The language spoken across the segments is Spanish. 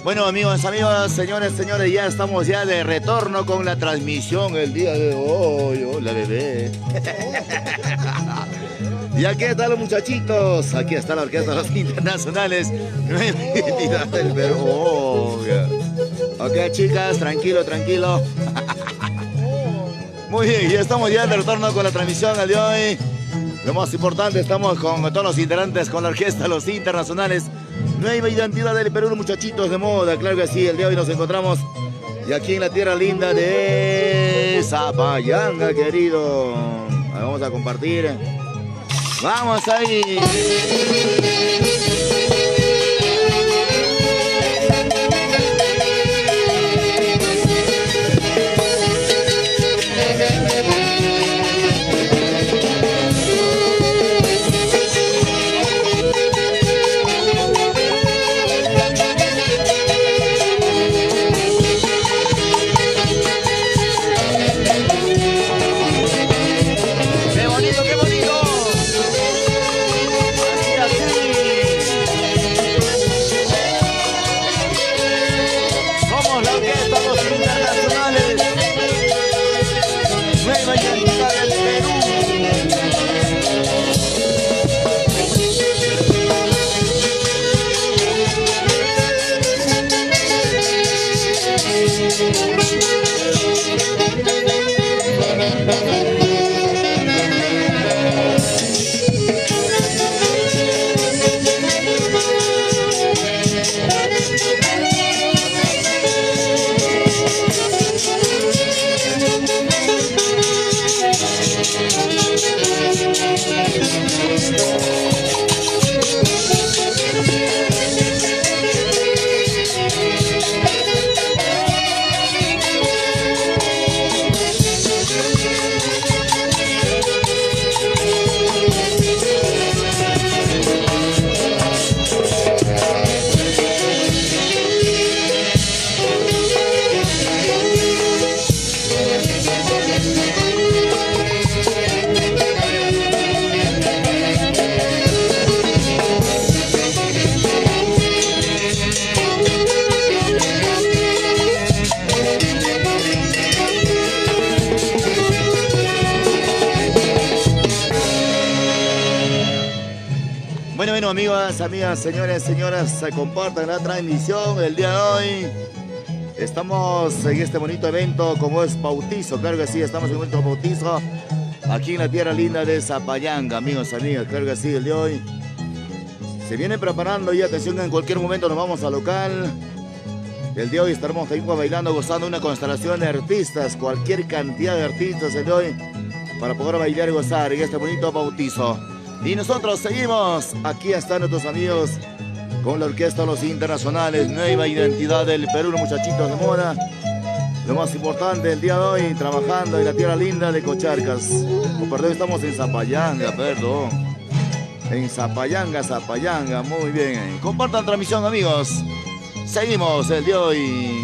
Bueno, amigos, señores, ya estamos ya de retorno con la transmisión el día de hoy. Hola, bebé. Y aquí están los muchachitos. Aquí está la orquesta de los internacionales. Nueva identidad del Perú. Ok, chicas, tranquilo. Muy bien, ya estamos ya de retorno con la transmisión el día de hoy. Lo más importante, estamos con todos los integrantes, con la orquesta de los internacionales. Nueva identidad del Perú, muchachitos de moda, claro que sí. El día de hoy nos encontramos y aquí en la tierra linda de Zapayanga, querido. Vamos a compartir. Vamos ahí. Bueno, amigas, señoras, se compartan la transmisión el día de hoy. Estamos en este bonito evento como es bautizo, claro que sí, estamos en un evento bautizo aquí en la tierra linda de Zapayanga, amigos, claro que sí, el día de hoy. Se viene preparando y atención, en cualquier momento nos vamos al local. El día de hoy estaremos ahí bailando, gozando una constelación de artistas, cualquier cantidad de artistas el día de hoy, para poder bailar y gozar en este bonito bautizo. Y nosotros seguimos, aquí están nuestros amigos con la orquesta de los internacionales, nueva identidad del Perú, los muchachitos de moda. Lo más importante el día de hoy, trabajando en la tierra linda de Cocharcas. Oh, perdón, estamos en Zapayanga, perdón. En Zapayanga, muy bien. Compartan transmisión, amigos. Seguimos el día de hoy.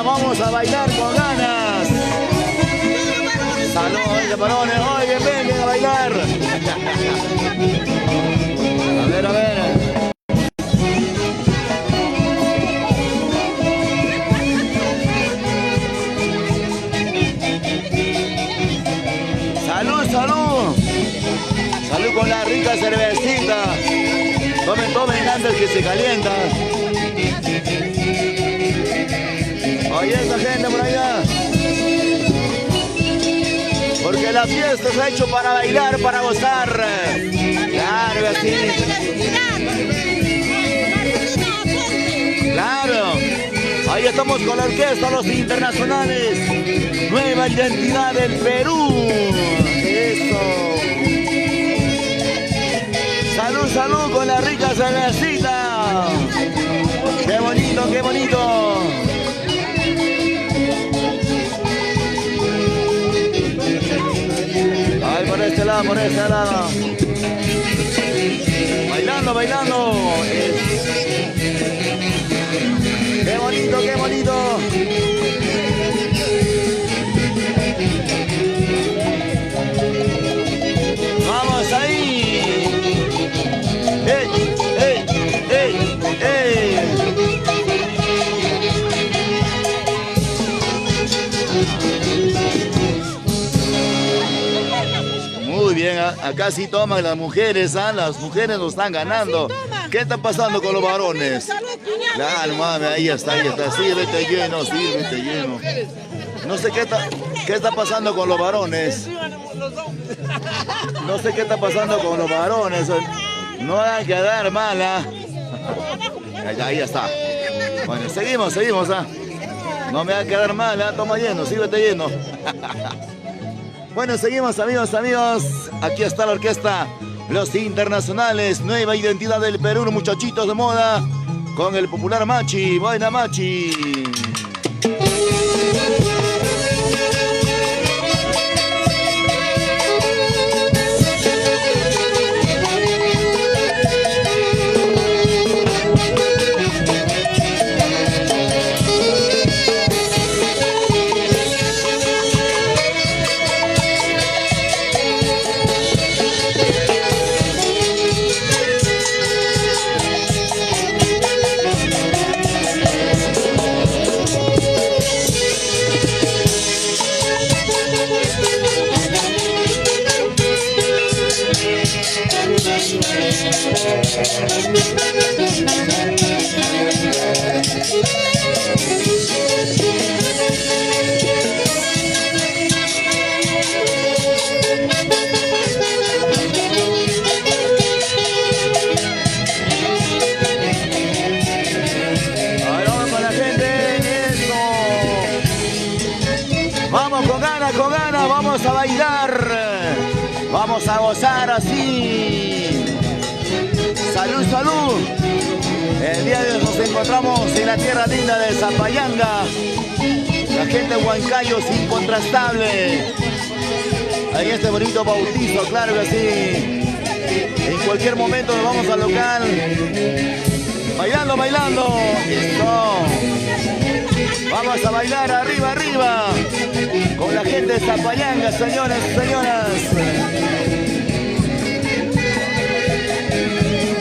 Vamos a bailar con ganas. Saludos, varones, oye, vengan a bailar. A ver. Salud con la rica cervecita. Tomen antes que se calienta. Oye, esa gente por allá. Porque que la fiesta se ha hecho para bailar, para gozar. Claro que sí. Claro. Ahí estamos con la orquesta Los Internacionales. Nueva identidad del Perú. Eso. Salud, salud con la rica cervecita. Qué bonito, qué bonito. Ay, por este lado, por este lado. Bailando, bailando. Qué bonito, qué bonito. Vamos ahí. ¡Ey, ey, ey, ey! Muy bien, acá sí toman las mujeres, ¿ah? Las mujeres nos están ganando. ¿Qué está pasando con los varones? Claro, mami, ahí está, sírvete lleno, sírvete lleno. No sé qué está pasando con los varones. No sé qué está pasando con los varones. No van a quedar mala. Ahí está. Bueno, seguimos, ¿ah? No me va a quedar mala, toma lleno, sírvete lleno. Bueno, seguimos, amigos. Aquí está la orquesta Los Internacionales, nueva identidad del Perú, muchachitos de moda, con el popular Machi. Buena Machi. Con ganas, vamos a bailar, vamos a gozar así. Salud, salud. El día de hoy nos encontramos en la tierra linda de Zapayanga. La gente de Huancayo es incontrastable. Ahí este bonito bautizo, claro que sí. En cualquier momento nos vamos al local. Bailando, bailando. Listo. Vamos a bailar arriba, arriba. Con la gente de Zapayanga, señores y señoras.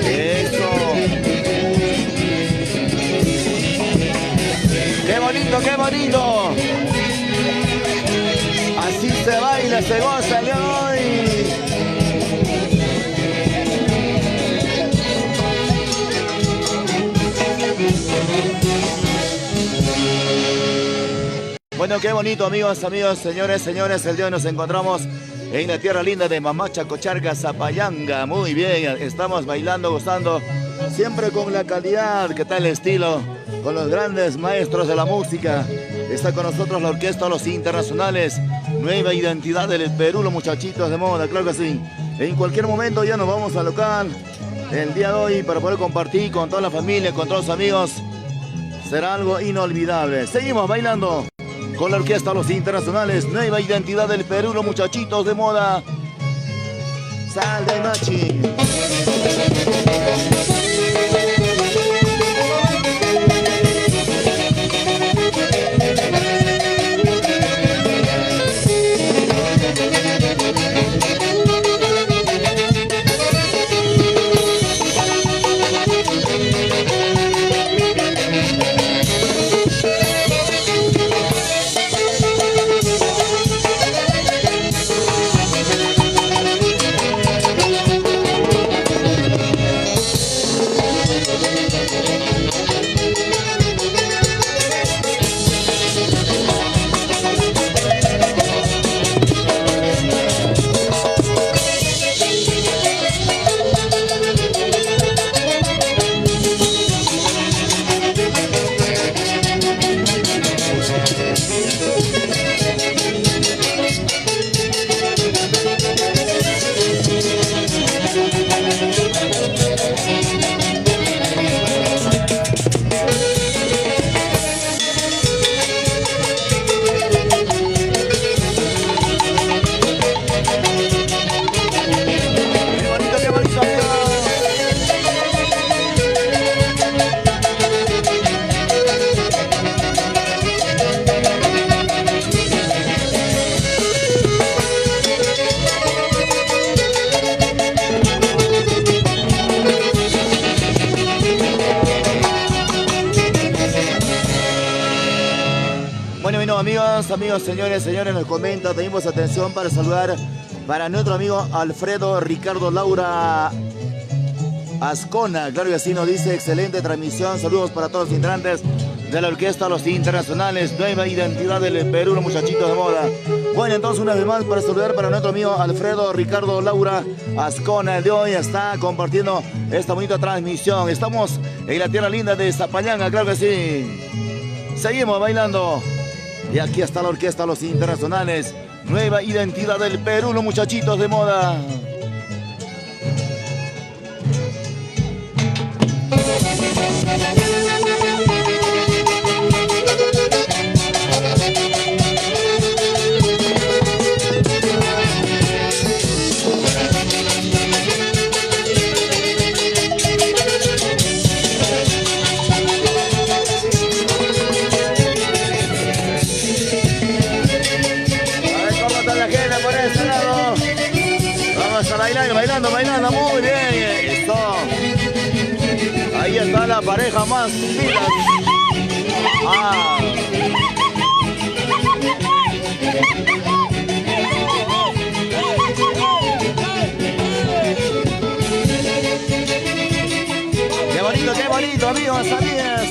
Eso. Qué bonito, qué bonito. Así se baila, se goza el día de hoy. Bueno, qué bonito, amigos, señores, el día de hoy nos encontramos en la tierra linda de Mamacha, Cocharca, Zapayanga. Muy bien, estamos bailando, gozando, siempre con la calidad, que tal el estilo, con los grandes maestros de la música. Está con nosotros la orquesta Los Internacionales, nueva identidad del Perú, los muchachitos de moda, claro que sí. En cualquier momento ya nos vamos al local el día de hoy para poder compartir con toda la familia, con todos los amigos. Será algo inolvidable. Seguimos bailando con la orquesta Los Internacionales, nueva identidad del Perú, los muchachitos de moda. Sal de Machi. nuestros amigos, señores, nos comenta, tenemos atención para saludar para nuestro amigo Alfredo Ricardo Laura Ascona, claro que sí, nos dice excelente transmisión, saludos para todos los integrantes de la orquesta Los Internacionales, nueva identidad del Perú, los muchachitos de moda. Bueno, entonces una vez más para saludar para nuestro amigo Alfredo Ricardo Laura Ascona, el de hoy está compartiendo esta bonita transmisión. Estamos en la tierra linda de Zapallanga, claro que sí. Seguimos bailando. Y aquí está la orquesta Los Internacionales, nueva identidad del Perú, los muchachitos de moda. Bailando, muy bien. Esto. Ahí está la pareja más pilas. Qué bonito, amigos, amigas.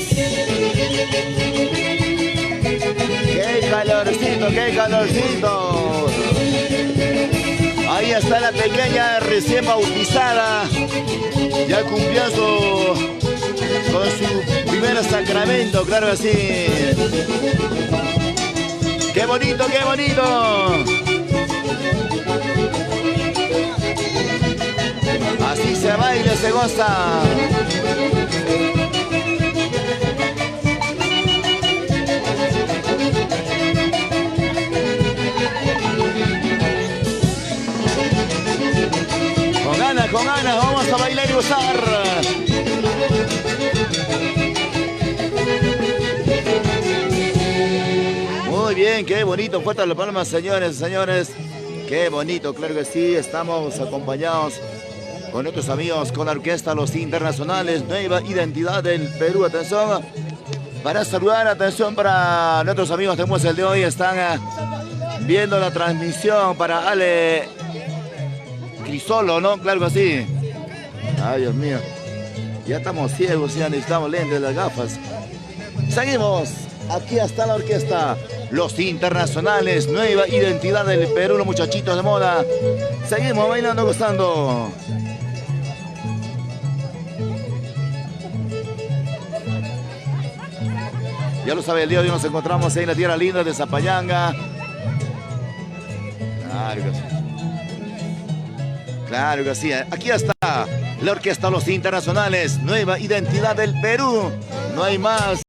Qué calorcito. Ahí está la pequeña recién bautizada, ya cumplió con su primer sacramento, claro que sí. ¡Qué bonito! Así se baila, se goza. Con ganas, vamos a bailar y gozar. Muy bien, qué bonito, fuerte las palmas, señores. Qué bonito, claro que sí, estamos acompañados con nuestros amigos, con la orquesta Los Internacionales, nueva identidad del Perú. Atención, para saludar, atención para nuestros amigos, tenemos el de hoy, están viendo la transmisión para Ale Crisolo, ¿no? Claro que sí. Ay, Dios mío. Ya estamos ciegos, ya necesitamos lentes, las gafas. Seguimos. Aquí está la orquesta Los Internacionales, nueva identidad del Perú, los muchachitos de moda. Seguimos bailando, gozando. Ya lo sabe, el día de hoy nos encontramos en la tierra linda de Zapallanga. Claro que sí. Aquí está la orquesta Los Internacionales, nueva identidad del Perú. No hay más.